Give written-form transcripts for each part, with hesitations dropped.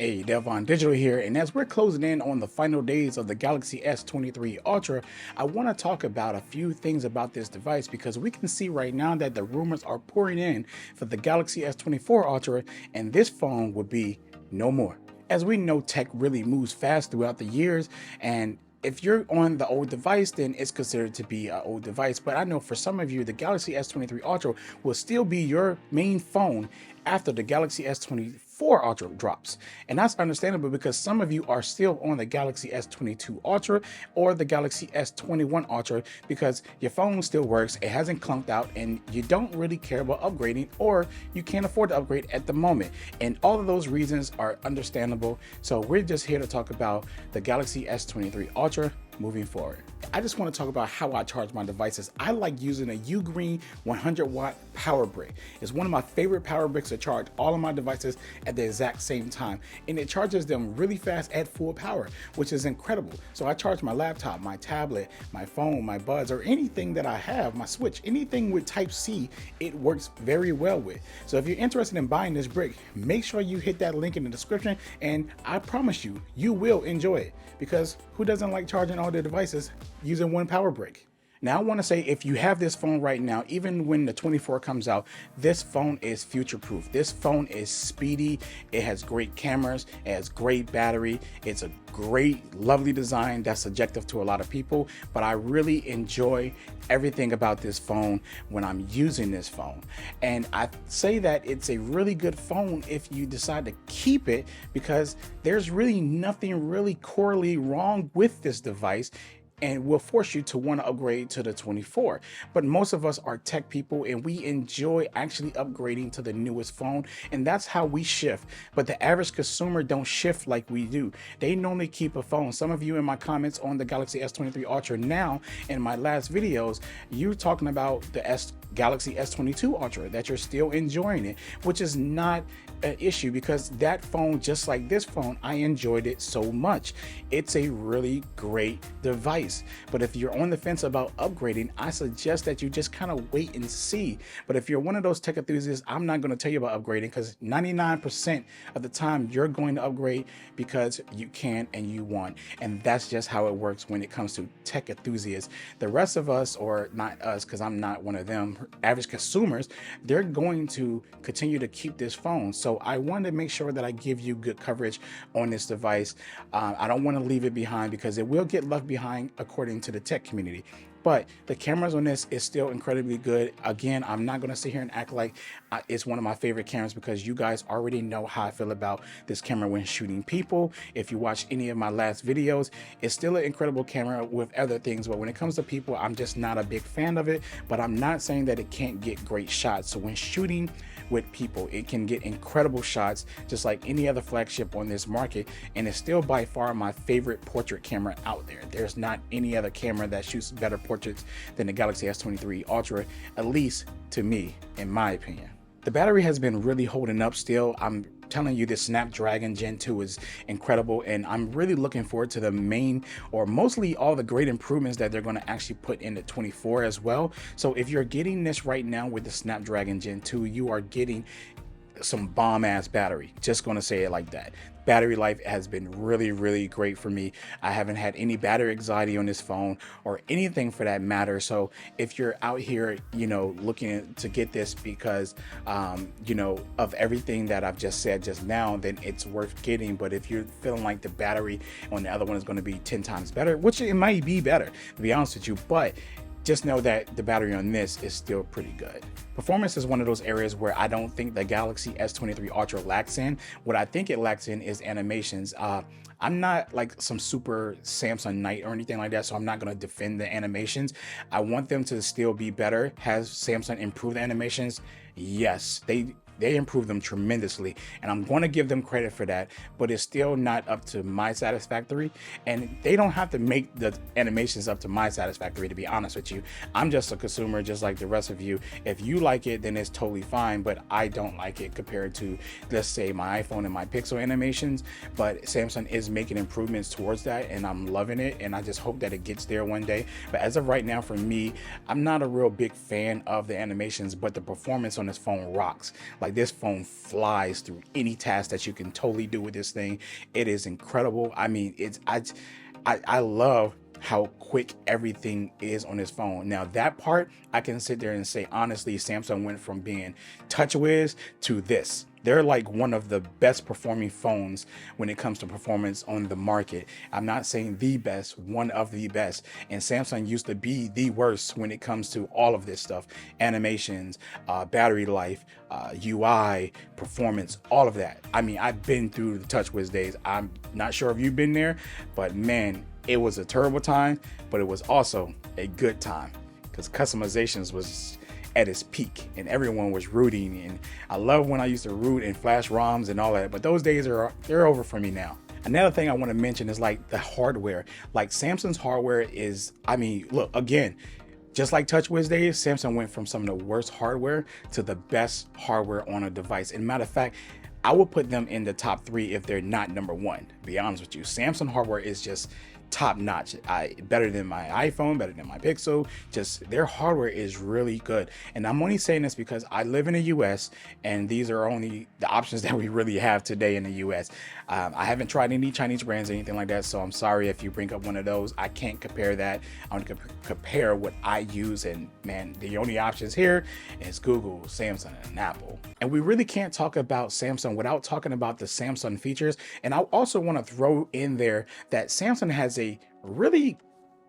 Hey, Devon Digital here, and as we're closing in on the final days of the Galaxy S23 Ultra, I want to talk about a few things about this device because we can see right now that the rumors are pouring in for the Galaxy S24 Ultra, and this phone would be no more. As we know, tech really moves fast throughout the years, and if you're on the old device, then it's considered to be an old device. But I know for some of you, the Galaxy S23 Ultra will still be your main phone after the Galaxy S24 Ultra drops. And that's understandable because some of you are still on the Galaxy S22 Ultra or the Galaxy S21 Ultra because your phone still works, it hasn't clunked out, and you don't really care about upgrading, or you can't afford to upgrade at the moment. And all of those reasons are understandable. So we're just here to talk about the Galaxy S23 Ultra moving forward. I just want to talk about how I charge my devices. I like using a Ugreen 100-watt power brick. It's one of my favorite power bricks to charge all of my devices at the exact same time, and it charges them really fast at full power, which is incredible. So I charge my laptop, my tablet, my phone, my buds, or anything that I have, my Switch, anything with Type-C, it works very well with. So if you're interested in buying this brick, make sure you hit that link in the description, and I promise you, you will enjoy it, because who doesn't like charging all their devices using one power brick? Now I want to say, if you have this phone right now, even when the 24 comes out, this phone is future proof. This phone is speedy, it has great cameras, it has great battery, it's a great, lovely design that's subjective to a lot of people, but I really enjoy everything about this phone when I'm using this phone. And I say that it's a really good phone if you decide to keep it, because there's really nothing really corely wrong with this device, and will force you to want to upgrade to the 24. But most of us are tech people, and we enjoy actually upgrading to the newest phone, and that's how we shift. But the average consumer don't shift like we do. They normally keep a phone. Some of you in my comments on the Galaxy S23 Ultra now, in my last videos, you're talking about the Galaxy S22 Ultra, that you're still enjoying it, which is not an issue, because that phone, just like this phone, I enjoyed it so much. It's a really great device. But if you're on the fence about upgrading, I suggest that you just kind of wait and see. But if you're one of those tech enthusiasts, I'm not going to tell you about upgrading, because 99% of the time you're going to upgrade because you can and you want. And that's just how it works when it comes to tech enthusiasts. The rest of us, or not us, because I'm not one of them, average consumers, they're going to continue to keep this phone. So I wanted to make sure that I give you good coverage on this device. I don't want to leave it behind, because it will get left behind according to the tech community. But the cameras on this is still incredibly good. Again, I'm not going to sit here and act like it's one of my favorite cameras, because you guys already know how I feel about this camera when shooting people. If you watch any of my last videos, it's still an incredible camera with other things. But when it comes to people, I'm just not a big fan of it. But I'm not saying that it can't get great shots. So when shooting with people, it can get incredible shots, just like any other flagship on this market. And it's still by far my favorite portrait camera out there. There's not any other camera that shoots better portraits than the Galaxy S23 Ultra, at least to me, in my opinion. The battery has been really holding up still. I'm telling you, this Snapdragon Gen 2 is incredible, and I'm really looking forward to the main, or mostly all the great improvements that they're going to actually put in the 24 as well. So if you're getting this right now with the Snapdragon Gen 2, you are getting some bomb ass battery. Just going to say it like that. Battery life has been really great for me. I haven't had any battery anxiety on this phone, or anything for that matter. So if you're out here, looking to get this because of everything that I've just said just now, then it's worth getting. But if you're feeling like the battery on the other one is going to be 10 times better, which it might be better, to be honest with you, but just know that the battery on this is still pretty good. Performance is one of those areas where I don't think the Galaxy S23 Ultra lacks in. What I think it lacks in is animations. I'm not like some super Samsung Knight or anything like that, so I'm not going to defend the animations. I want them to still be better. Has Samsung improved the animations? Yes, they improved them tremendously, and I'm going to give them credit for that, but it's still not up to my satisfactory, and they don't have to make the animations up to my satisfactory, to be honest with you. I'm just a consumer just like the rest of you. If you like it, then it's totally fine, but I don't like it compared to, let's say, my iPhone and my Pixel animations. But Samsung is making improvements towards that, and I'm loving it, and I just hope that it gets there one day. But as of right now, for me, I'm not a real big fan of the animations, but the performance on this phone rocks. Like, Like, this phone flies through any task that you can totally do with this thing. It is incredible. I mean, I love how quick everything is on this phone. Now, that part, I can sit there and say, honestly, Samsung went from being TouchWiz to this. They're like one of the best performing phones when it comes to performance on the market. I'm not saying the best, one of the best. And Samsung used to be the worst when it comes to all of this stuff: animations, battery life, UI, performance, all of that. I mean, I've been through the TouchWiz days. I'm not sure if you've been there, but man, it was a terrible time, but it was also a good time because customizations was at its peak and everyone was rooting. And I love when I used to root in flash ROMs and all that, but those days they're over for me now. Another thing I want to mention is like the hardware. Like, Samsung's hardware is, I mean, look, again, just like TouchWiz days, Samsung went from some of the worst hardware to the best hardware on a device. And matter of fact, I would put them in the top 3 if they're not number 1, to be honest with you. Samsung hardware is just top notch. Better than my iPhone, better than my Pixel. Just their hardware is really good. And I'm only saying this because I live in the US and these are only the options that we really have today in the US. I haven't tried any Chinese brands or anything like that, so I'm sorry if you bring up one of those. I can't compare that. I want to compare what I use, and man, the only options here is Google, Samsung, and Apple. And we really can't talk about Samsung without talking about the Samsung features. And I also want to throw in there that Samsung has a really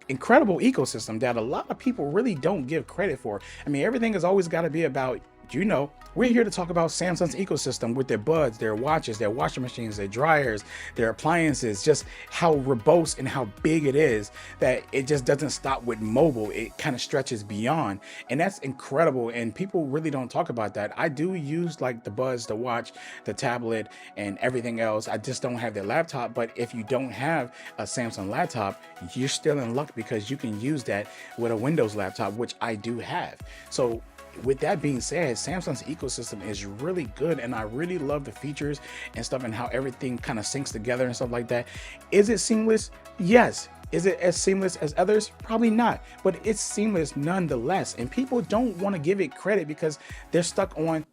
incredible ecosystem that a lot of people really don't give credit for. I mean, everything has always got to be about, you know, we're here to talk about Samsung's ecosystem with their buds, their watches, their washing machines, their dryers, their appliances, just how robust and how big it is that it just doesn't stop with mobile. It kind of stretches beyond, and that's incredible. And people really don't talk about that. I do use like the buds, the watch, the tablet, and everything else. I just don't have the laptop. But if you don't have a Samsung laptop, you're still in luck because you can use that with a Windows laptop, which I do have. So with that being said, Samsung's ecosystem is really good, and I really love the features and stuff and how everything kind of syncs together and stuff like that. Is it seamless? Yes. Is it as seamless as others? Probably not, but it's seamless nonetheless. And people don't want to give it credit because they're stuck on.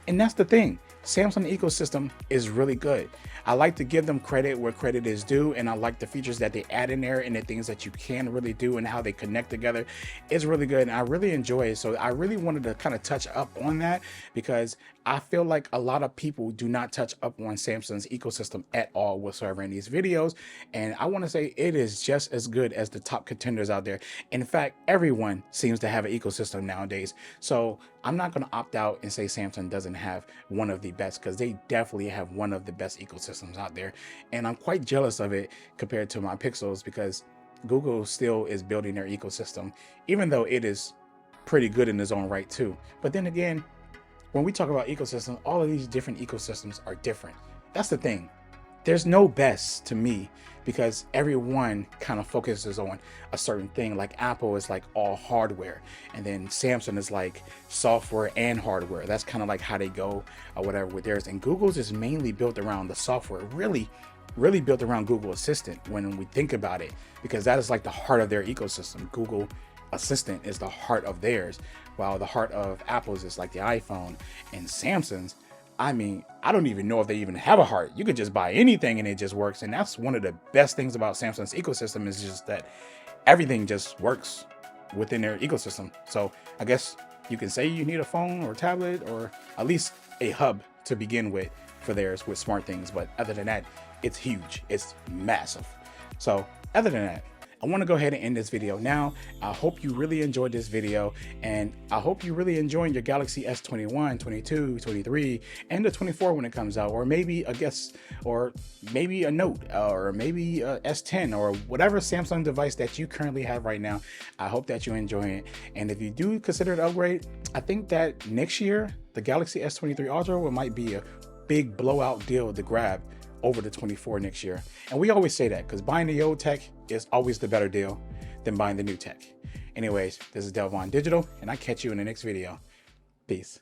And that's the thing. Samsung ecosystem is really good. I like to give them credit where credit is due, and I like the features that they add in there and the things that you can really do and how they connect together. It's really good, and I really enjoy it. So I really wanted to kind of touch up on that because I feel like a lot of people do not touch up on Samsung's ecosystem at all whatsoever in these videos, and I want to say it is just as good as the top contenders out there. In fact, everyone seems to have an ecosystem nowadays. So I'm not going to opt out and say Samsung doesn't have one of the best, because they definitely have one of the best ecosystems out there, and I'm quite jealous of it compared to my Pixels because Google still is building their ecosystem, even though it is pretty good in its own right too. But then again, when we talk about ecosystems, all of these different ecosystems are different. That's the thing. There's no best to me because everyone kind of focuses on a certain thing. Like Apple is like all hardware, and then Samsung is like software and hardware. That's kind of like how they go or whatever with theirs. And Google's is mainly built around the software, really built around Google Assistant when we think about it, because that is like the heart of their ecosystem. Google Assistant is the heart of theirs, while the heart of Apple's is like the iPhone, and Samsung's, I mean, I don't even know if they even have a heart. You could just buy anything and it just works. And that's one of the best things about Samsung's ecosystem, is just that everything just works within their ecosystem. So I guess you can say you need a phone or tablet or at least a hub to begin with for theirs with smart things. But other than that, it's huge. It's massive. So other than that, I want to go ahead and end this video now. I hope you really enjoyed this video, and I hope you really enjoying your Galaxy S21, 22, 23, and the 24 when it comes out, or maybe a guess, or maybe a Note, or maybe a S10, or whatever Samsung device that you currently have right now. I hope that you enjoy it, and if you do consider an upgrade, I think that next year the Galaxy S23 Ultra might be a big blowout deal to grab over the 24 next year. And we always say that because buying the old tech is always the better deal than buying the new tech. Anyways, this is Delvon Digital, and I catch you in the next video. Peace.